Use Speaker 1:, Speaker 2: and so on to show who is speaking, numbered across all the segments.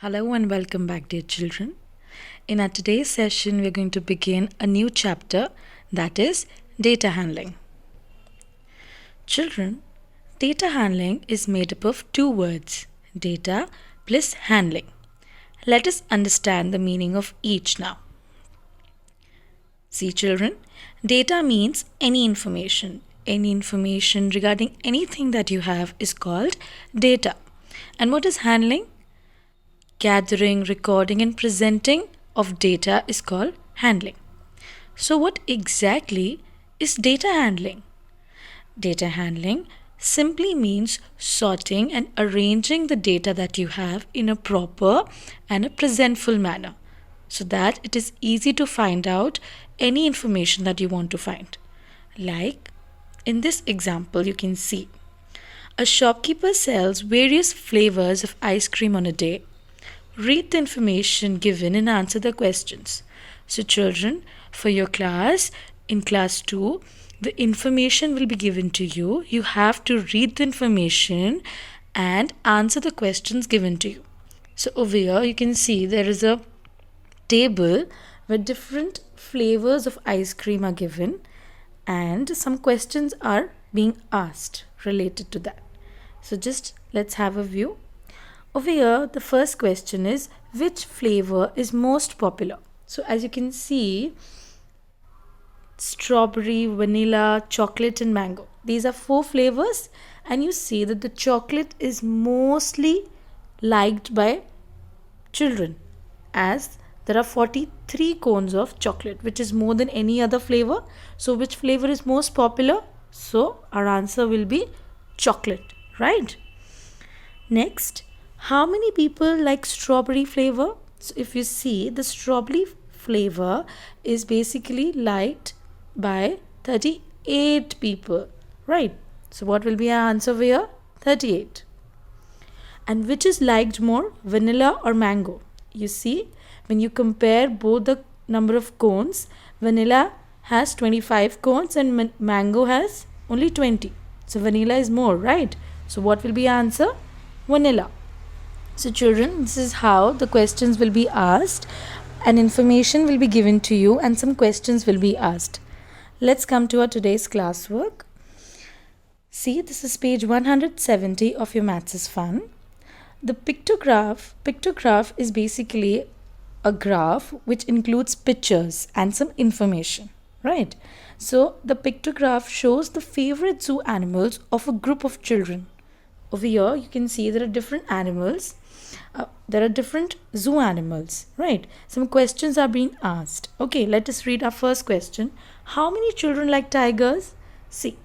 Speaker 1: Hello and welcome back, dear children. In our today's session, we're going to begin a new chapter that is data handling. Children, data handling is made up of two words data plus handling. Let us understand the meaning of each now. See, children, data means any information. Any information regarding anything that you have is called data. And what is handling? Gathering, recording, and presenting of data is called handling. So, what exactly is data handling? Data handling simply means sorting and arranging the data that you have in a proper and a presentful manner so that it is easy to find out any information that you want to find. Like in this example, you can see a shopkeeper sells various flavors of ice cream on a day. Read the information given and answer the questions. So, children, for your class, in class 2, the information will be given to you. You have to read the information and answer the questions given to you. So, over here, you can see there is a table where different flavors of ice cream are given and some questions are being asked related to that. So, just let's have a view. Over here, the first question is which flavor is most popular? So, as you can see, strawberry, vanilla, chocolate, and mango. These are 4 flavors, and you see that the chocolate is mostly liked by children, as there are 43 cones of chocolate, which is more than any other flavor. So, which flavor is most popular? So, our answer will be chocolate, right? Next, how many people like strawberry flavor? So if you see, the strawberry flavor is basically liked by 38 people, right? So what will be our answer here? 38. And which is liked more, vanilla or mango? You see, when you compare both the number of cones, vanilla has 25 cones and mango has only 20. So vanilla is more, right? So what will be our answer? Vanilla. So children, this is how the questions will be asked and information will be given to you and some questions will be asked. Let's come to our today's classwork. See, this is page 170 of your Maths is Fun. The pictograph is basically a graph which includes pictures and some information, right? So the pictograph shows the favorite zoo animals of a group of children. Over here, you can see there are different animals. There are different zoo animals, right? Some questions are being asked. Okay, let us read our first question. How many children like tigers? See,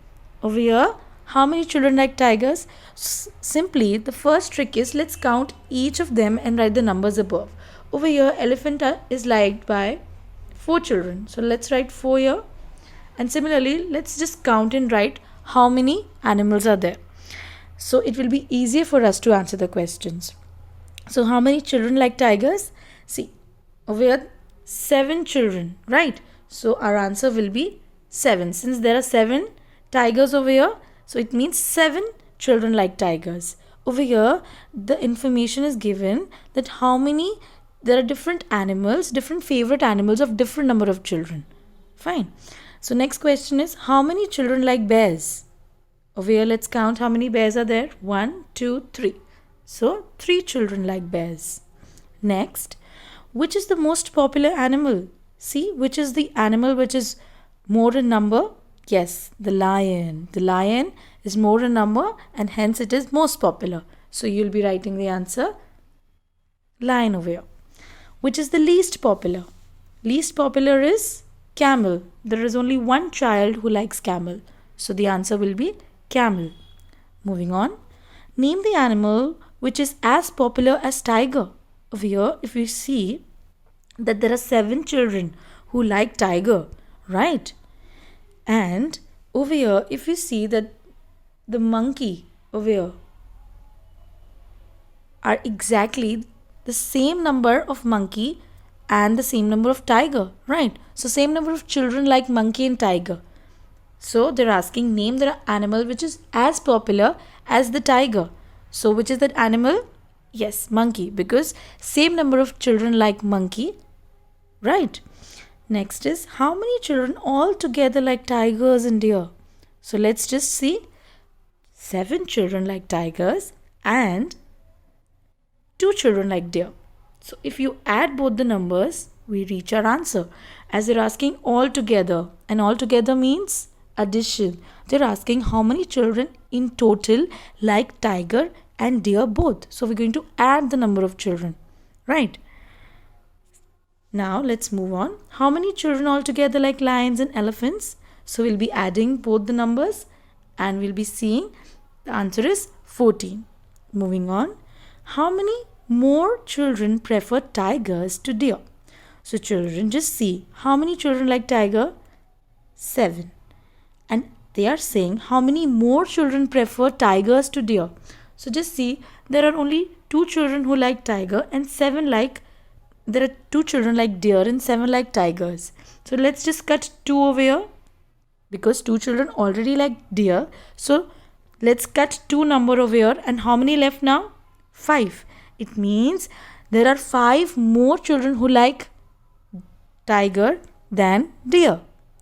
Speaker 1: over here, how many children like tigers? Simply, the first trick is let's count each of them and write the numbers above. Over here, elephant is liked by 4 children. So let's write 4 here. And similarly, let's just count and write how many animals are there. So it will be easier for us to answer the questions. So how many children like tigers? See, over here 7 children, right? So our answer will be 7. Since there are 7 tigers over here, so it means 7 children like tigers. Over here, the information is given that there are different animals, different favorite animals of different number of children. Fine. So next question is how many children like bears? Over here, let's count how many bears are there. 1, 2, 3. So, 3 children like bears. Next, which is the most popular animal? See, which is the animal which is more in number? Yes, the lion. The lion is more in number and hence it is most popular. So, you'll be writing the answer lion over here. Which is the least popular? Least popular is camel. There is only one child who likes camel. So, the answer will be camel. Moving on. Name the animal which is as popular as tiger. Over here, if you see that there are 7 children who like tiger, right? And over here, if you see that the monkey over here are exactly the same number of monkey and the same number of tiger, right? So same number of children like monkey and tiger. So they're asking name the animal which is as popular as the tiger. So which is that animal? Yes, monkey, because same number of children like monkey, right? Next is how many children all together like tigers and deer? So let's just see. 7 children like tigers and 2 children like deer. So if you add both the numbers, we reach our answer. As they're asking all together, and all together means addition. They're asking how many children in total like tiger and deer both. So we're going to add the number of children, right? Now let's move on. How many children altogether like lions and elephants? So we'll be adding both the numbers and we'll be seeing the answer is 14. Moving on. How many more children prefer tigers to deer? So children, just see how many children like tiger? 7. And they are saying how many more children prefer tigers to deer. So just see, there are only 2 children who like tiger and 7 like, there are 2 children like deer and 7 like tigers. So let's just cut 2 over here because 2 children already like deer. So let's cut 2 number over here, and how many left now? 5. It means there are 5 more children who like tiger than deer.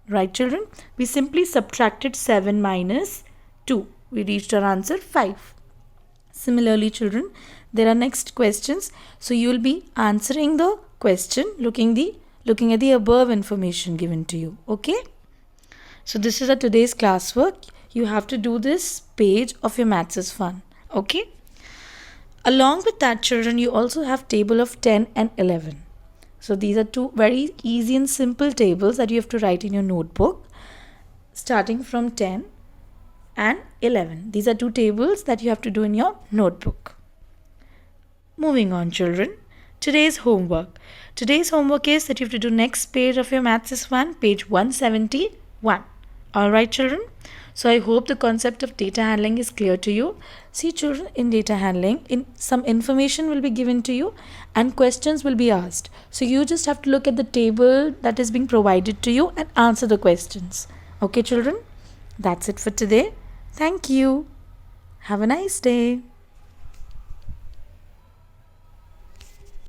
Speaker 1: Right, children? We simply subtracted 7 minus 2. We reached our answer 5. Similarly, children, there are next questions. So you will be answering the question looking at the above information given to you. Okay? So this is today's classwork. You have to do this page of your Maths is Fun. Okay? Along with that, children, you also have table of 10 and 11. So these are 2 very easy and simple tables that you have to write in your notebook, starting from 10 and 11. These are 2 tables that you have to do in your notebook. Moving on, children. Today's homework. Today's homework is that you have to do next page of your Maths is Fun, page 171. Alright, children. So I hope the concept of data handling is clear to you. See, children, in data handling, some information will be given to you and questions will be asked. So you just have to look at the table that is being provided to you and answer the questions. Okay, children? That's it for today. Thank you. Have a nice day.